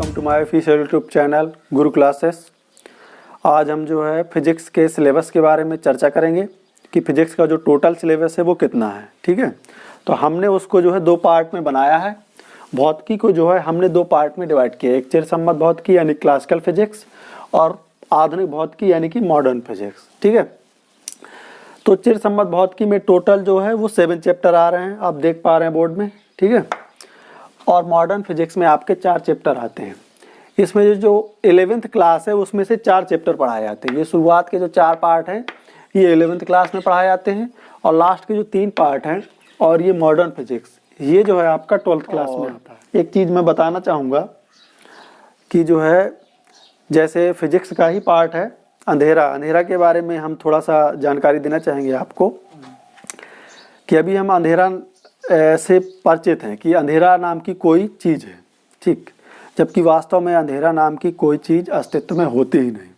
Welcome to my official YouTube channel Guru classes. आज हम जो है फिजिक्स के सिलेबस के बारे में चर्चा करेंगे कि फिजिक्स का जो टोटल सिलेबस है वो कितना है। ठीक है, तो हमने उसको जो है दो पार्ट में बनाया है। भौतिकी को जो है हमने दो पार्ट में डिवाइड किया, एक चिरसम्मत भौतिकी यानी क्लासिकल फिजिक्स और आधुनिक भौतिकी यानी कि मॉडर्न फिजिक्स। ठीक है, तो चिरसम्मत भौतिकी में टोटल जो है वो 7 चैप्टर आ रहे हैं, आप देख पा रहे हैं बोर्ड में। ठीक है, और मॉडर्न फिजिक्स में आपके 4 चैप्टर आते हैं। इसमें जो 11th क्लास है उसमें से 4 चैप्टर पढ़ाए जाते हैं। ये शुरुआत के जो 4 पार्ट हैं ये 11th क्लास में पढ़ाए जाते हैं और लास्ट के जो 3 पार्ट हैं और ये मॉडर्न फिजिक्स ये जो है आपका 12th क्लास में आता है। एक चीज़ मैं बताना चाहूँगा कि जो है जैसे फिजिक्स का ही पार्ट है अंधेरा के बारे में हम थोड़ा सा जानकारी देना चाहेंगे आपको कि अभी हम अंधेरा से परिचित हैं कि अंधेरा नाम की कोई चीज़ है, ठीक, जबकि वास्तव में अंधेरा नाम की कोई चीज़ अस्तित्व में होती ही नहीं।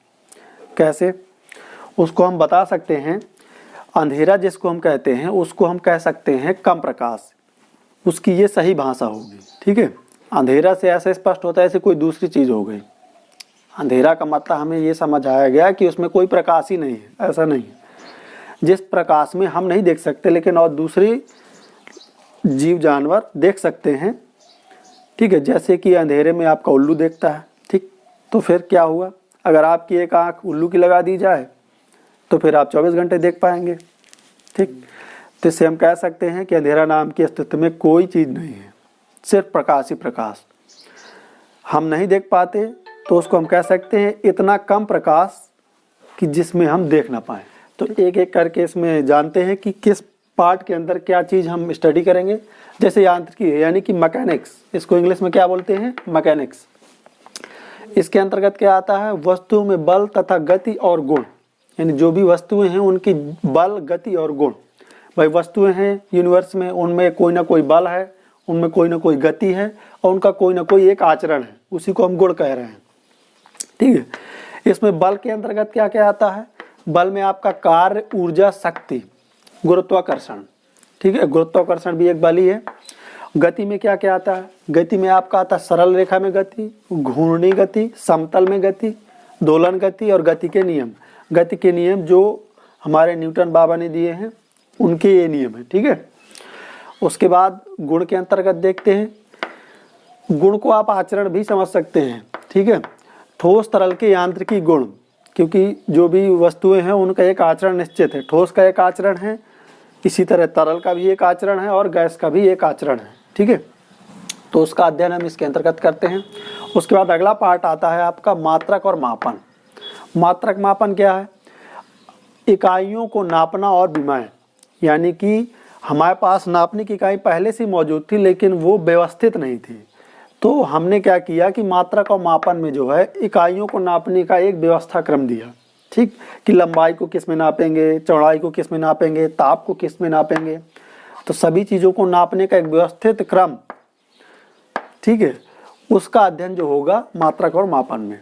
कैसे उसको हम बता सकते हैं? अंधेरा जिसको हम कहते हैं उसको हम कह सकते हैं कम प्रकाश, उसकी ये सही भाषा होगी। ठीक है, अंधेरा से ऐसे स्पष्ट होता है जैसे कोई दूसरी चीज़ हो गई। अंधेरा का मतलब हमें ये समझाया गया कि उसमें कोई प्रकाश ही नहीं है, ऐसा नहीं है। जिस प्रकाश में हम नहीं देख सकते लेकिन और दूसरी जीव जानवर देख सकते हैं। ठीक है, जैसे कि अंधेरे में आपका उल्लू देखता है। ठीक, तो फिर क्या हुआ, अगर आपकी एक आंख उल्लू की लगा दी जाए तो फिर आप 24 घंटे देख पाएंगे। ठीक, तो इससे हम कह सकते हैं कि अंधेरा नाम के अस्तित्व में कोई चीज़ नहीं है, सिर्फ प्रकाश ही प्रकाश। हम नहीं देख पाते तो उसको हम कह सकते हैं इतना कम प्रकाश कि जिसमें हम देख ना पाएँ। तो एक एक करके इसमें जानते हैं कि किस पार्ट के अंदर क्या चीज़ हम स्टडी करेंगे। जैसे यांत्रिकी है यानी कि मैकेनिक्स, इसको इंग्लिश में क्या बोलते हैं? मैकेनिक्स। इसके अंतर्गत क्या आता है? वस्तुओं में बल तथा गति और गुण, यानी जो भी वस्तुएं हैं उनकी बल, गति और गुण। भाई वस्तुएं हैं यूनिवर्स में, उनमें कोई ना कोई बल है, उनमें कोई ना कोई गति है और उनका कोई ना कोई एक आचरण है, उसी को हम गुण कह रहे हैं। ठीक है, इसमें बल के अंतर्गत क्या क्या आता है? बल में आपका कार्य, ऊर्जा, शक्ति, गुरुत्वाकर्षण। ठीक है, गुरुत्वाकर्षण भी एक बल ही है। गति में क्या क्या आता है? गति में आपका आता है सरल रेखा में गति, घूर्णी गति, समतल में गति, दोलन गति और गति के नियम। गति के नियम जो हमारे न्यूटन बाबा ने दिए हैं उनके ये नियम है। ठीक है, उसके बाद गुण के अंतर्गत देखते हैं। गुण को आप आचरण भी समझ सकते हैं। ठीक है, ठोस तरल के यांत्रिकी गुण, क्योंकि जो भी वस्तुएं हैं उनका एक आचरण निश्चित है। ठोस का एक आचरण है, इसी तरह तरल का भी एक आचरण है और गैस का भी एक आचरण है। ठीक है, तो उसका अध्ययन हम इसके अंतर्गत करते हैं। उसके बाद अगला पार्ट आता है आपका मात्रक और मापन। मात्रक मापन क्या है? इकाइयों को नापना और विमान, यानी कि हमारे पास नापने की इकाई पहले से मौजूद थी लेकिन वो व्यवस्थित नहीं थी। तो हमने क्या किया कि मात्रक और मापन में जो है इकाइयों को नापने का एक व्यवस्था क्रम दिया। ठीक, कि लंबाई को किस में नापेंगे, चौड़ाई को किस में नापेंगे, ताप को किस में नापेंगे, तो सभी चीज़ों को नापने का एक व्यवस्थित क्रम। ठीक है, उसका अध्ययन जो होगा मात्रक और मापन में।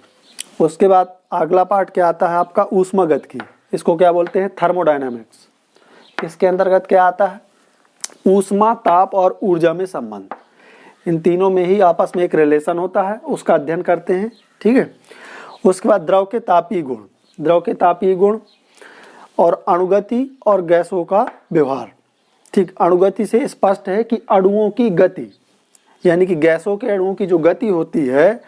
उसके बाद अगला पार्ट क्या आता है आपका? ऊष्मागतिकी, इसको क्या बोलते हैं? थर्मोडायनामिक्स। इसके अंतर्गत क्या आता है? ऊष्मा, ताप और ऊर्जा में संबंध, इन तीनों में ही आपस में एक रिलेशन होता है, उसका अध्ययन करते हैं। ठीक है, उसके बाद द्रव के तापीय गुण, द्रव के तापीय गुण और अणुगति और गैसों का व्यवहार। ठीक, अणुगति से स्पष्ट है कि अणुओं की गति, यानी कि गैसों के अणुओं की जो गति होती है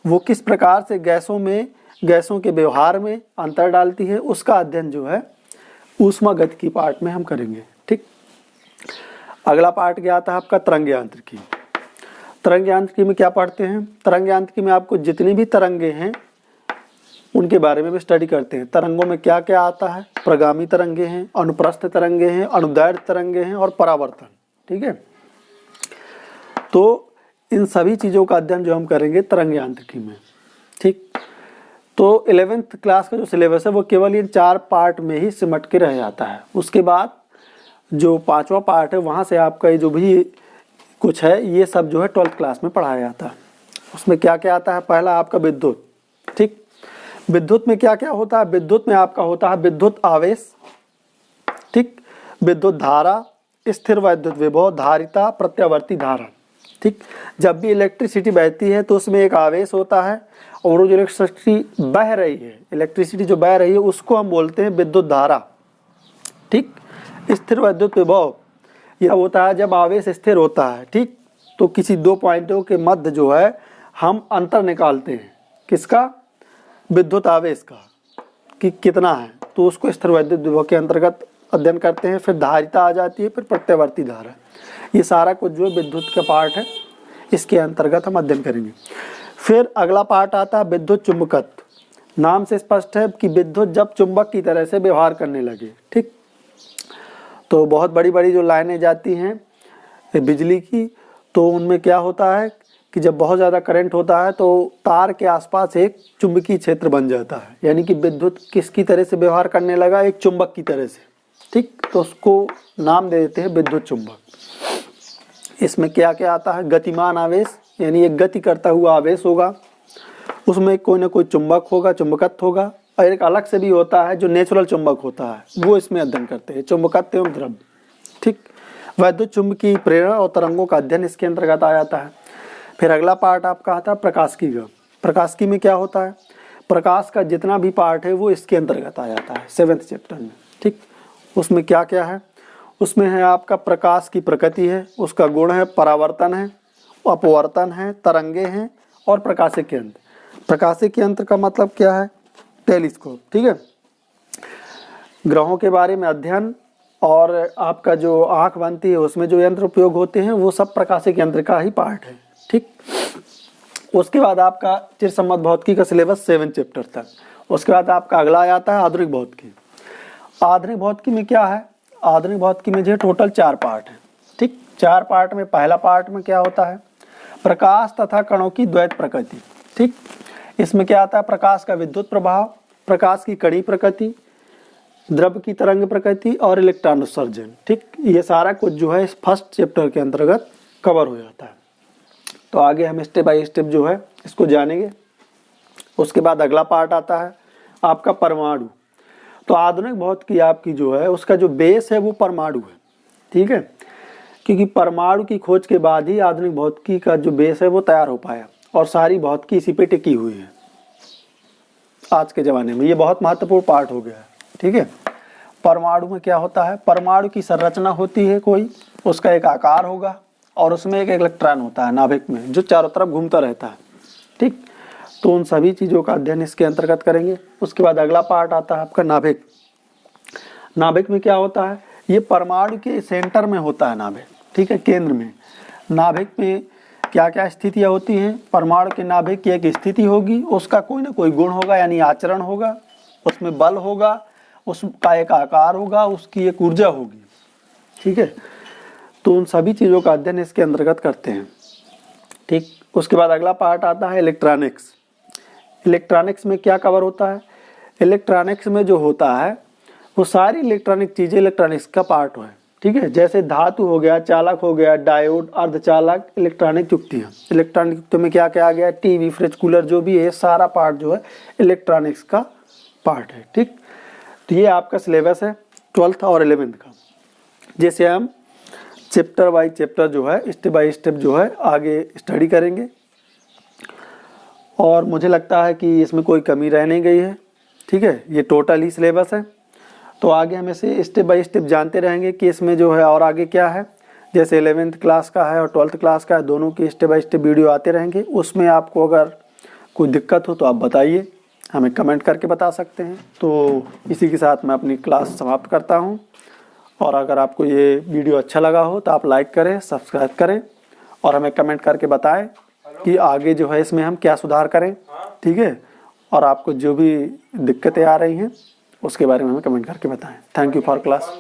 वो किस प्रकार से गैसों के व्यवहार में अंतर डालती है, उसका अध्ययन जो है ऊष्मागतिकी पार्ट में हम करेंगे। ठीक, अगला पार्ट क्या आता है आपका? तरंग यांत्रिकी। तरंग यांत्रिकी में क्या पढ़ते हैं? तरंग यांत्रिकी में आपको जितनी भी तरंगे हैं उनके बारे में भी स्टडी करते हैं। तरंगों में क्या क्या आता है? प्रगामी तरंगे हैं, अनुप्रस्थ तरंगे हैं, अनुदैर्ध्य तरंगे हैं और परावर्तन। ठीक है, तो इन सभी चीज़ों का अध्ययन जो हम करेंगे तरंग यांत्रिकी में। ठीक, तो 11th क्लास का जो सिलेबस है वो केवल इन 4 पार्ट में ही सिमट के रह जाता है। उसके बाद जो 5वां पार्ट है वहाँ से आपका ये जो भी कुछ है ये सब जो है 12th क्लास में पढ़ाया जाता है। उसमें क्या क्या आता है? पहला आपका विद्युत। ठीक, विद्युत में क्या क्या होता है? विद्युत में आपका होता है विद्युत आवेश, ठीक, विद्युत धारा, स्थिर वैद्युत विभव, धारिता, प्रत्यावर्ती धारा। ठीक, जब भी इलेक्ट्रिसिटी बहती है तो उसमें एक आवेश होता है, और वो जो इलेक्ट्रिसिटी बह रही है, इलेक्ट्रिसिटी जो बह रही है उसको हम बोलते हैं विद्युत धारा। ठीक, स्थिर विद्युत विभव यह होता है जब आवेश स्थिर होता है। ठीक, तो किसी दो पॉइंटों के मध्य जो है हम अंतर निकालते हैं, किसका, विद्युत आवेश का, कि कितना है, तो उसको स्थिर विद्युत विभव के अंतर्गत अध्ययन करते हैं। फिर धारिता आ जाती है, फिर प्रत्यावर्ती धारा, ये सारा कुछ जो है विद्युत का पार्ट है, इसके अंतर्गत हम अध्ययन करेंगे। फिर अगला पार्ट आता है विद्युत चुंबकत्व। नाम से स्पष्ट है कि विद्युत जब चुंबक की तरह से व्यवहार करने लगे। ठीक, तो बहुत बड़ी बड़ी जो लाइनें जाती हैं बिजली की, तो उनमें क्या होता है कि जब बहुत ज़्यादा करंट होता है तो तार के आसपास एक चुंबकीय क्षेत्र बन जाता है, यानी कि विद्युत किसकी तरह से व्यवहार करने लगा, एक चुंबक की तरह से। ठीक, तो उसको नाम दे देते हैं विद्युत चुंबक। इसमें क्या क्या आता है, गतिमान आवेश, यानी एक गति करता हुआ आवेश होगा, उसमें कोई ना कोई चुंबक होगा, चुंबकत्व होगा, और एक अलग से भी होता है जो नेचुरल चुंबक होता है, वो इसमें अध्ययन करते हैं, चुंबकत्व एवं द्रव्य। ठीक, वैद्युत चुंबकीय प्रेरण और तरंगों का अध्ययन इसके अंतर्गत आ जाता है। फिर अगला पार्ट आपका आता है प्रकाशिकी का। प्रकाशिकी में क्या होता है, प्रकाश का जितना भी पार्ट है वो इसके अंतर्गत आ जाता है 7th चैप्टर में। ठीक, उसमें क्या क्या है, उसमें है आपका प्रकाश की प्रकृति है, उसका गुण है परावर्तन है, अपवर्तन है, तरंगे हैं, और प्रकाशिक यंत्र। प्रकाशिक यंत्र का मतलब क्या है, टेलीस्कोप। ठीक है, ग्रहों के बारे में अध्ययन, और आपका जो आँख बनती है उसमें जो यंत्र उपयोग होते हैं वो सब प्रकाशिक यंत्र का ही पार्ट है। ठीक, उसके बाद आपका चिरसम्मत भौतिकी का सिलेबस 7 चैप्टर तक। उसके बाद आपका अगला आता है आधुनिक भौतिकी। आधुनिक भौतिकी में क्या है, आधुनिक भौतिकी में जो टोटल 4 पार्ट है। ठीक, 4 पार्ट में पहला पार्ट में क्या होता है, प्रकाश तथा कणों की द्वैत प्रकृति। ठीक, इसमें क्या आता है, प्रकाश का विद्युत प्रभाव, प्रकाश की कड़ी प्रकृति, द्रव्य की तरंग प्रकृति, और इलेक्ट्रॉन उत्सर्जन। ठीक, ये सारा कुछ जो है इस फर्स्ट चैप्टर के अंतर्गत कवर हो जाता है। तो आगे हम स्टेप बाय स्टेप जो है इसको जानेंगे। उसके बाद अगला पार्ट आता है आपका परमाणु। तो आधुनिक भौतिकी आपकी जो है उसका जो बेस है वो परमाणु है। ठीक है, क्योंकि परमाणु की खोज के बाद ही आधुनिक भौतिकी का जो बेस है वो तैयार हो पाया, और सारी भौतिकी इसी पे टिकी हुई है आज के ज़माने में। ये बहुत महत्वपूर्ण पार्ट हो गया है। ठीक है, परमाणु में क्या होता है, परमाणु की संरचना होती है कोई, उसका एक आकार होगा, और उसमें एक इलेक्ट्रॉन होता है नाभिक में जो चारों तरफ घूमता रहता है। ठीक, तो उन सभी चीज़ों का अध्ययन इसके अंतर्गत करेंगे। उसके बाद अगला पार्ट आता है आपका नाभिक। नाभिक में क्या होता है, ये परमाणु के सेंटर में होता है नाभिक। ठीक है, केंद्र में। नाभिक में क्या क्या स्थितियाँ होती हैं, परमाणु के नाभिक की एक स्थिति होगी, उसका कोई ना कोई गुण होगा, यानी आचरण होगा, उसमें बल होगा, उसका एक आकार होगा, उसकी एक ऊर्जा होगी। ठीक है, तो उन सभी चीज़ों का अध्ययन इसके अंतर्गत करते हैं। ठीक, उसके बाद अगला पार्ट आता है इलेक्ट्रॉनिक्स। इलेक्ट्रॉनिक्स में क्या कवर होता है, इलेक्ट्रॉनिक्स में जो होता है वो सारी इलेक्ट्रॉनिक चीज़ें इलेक्ट्रॉनिक्स का पार्ट है। ठीक है, जैसे धातु हो गया, चालक हो गया, डायोड, अर्धचालक, इलेक्ट्रॉनिक युक्तियाँ। इलेक्ट्रॉनिक युक्तियों में क्या क्या आ गया, टीवी, फ्रिज, कूलर, जो भी है सारा पार्ट जो है इलेक्ट्रॉनिक्स का पार्ट है। ठीक, तो ये आपका सिलेबस है 12th और 11th का, जैसे हम चैप्टर बाई चैप्टर जो है स्टेप बाई स्टेप जो है आगे स्टडी करेंगे, और मुझे लगता है कि इसमें कोई कमी रह नहीं गई है। ठीक है, ये टोटल ही सिलेबस है, तो आगे हम इसे स्टेप बाय स्टेप जानते रहेंगे कि इसमें जो है और आगे क्या है। जैसे 11th क्लास का है और 12th क्लास का है, दोनों की स्टेप बाय स्टेप वीडियो आते रहेंगे। उसमें आपको अगर कोई दिक्कत हो तो आप बताइए, हमें कमेंट करके बता सकते हैं। तो इसी के साथ मैं अपनी क्लास समाप्त करता हूँ, और अगर आपको ये वीडियो अच्छा लगा हो तो आप लाइक करें, सब्सक्राइब करें, और हमें कमेंट करके बताएं कि आगे जो है इसमें हम क्या सुधार करें। ठीक है, और आपको जो भी दिक्कतें आ रही हैं उसके बारे में हमें कमेंट करके बताएं। Thank you for class.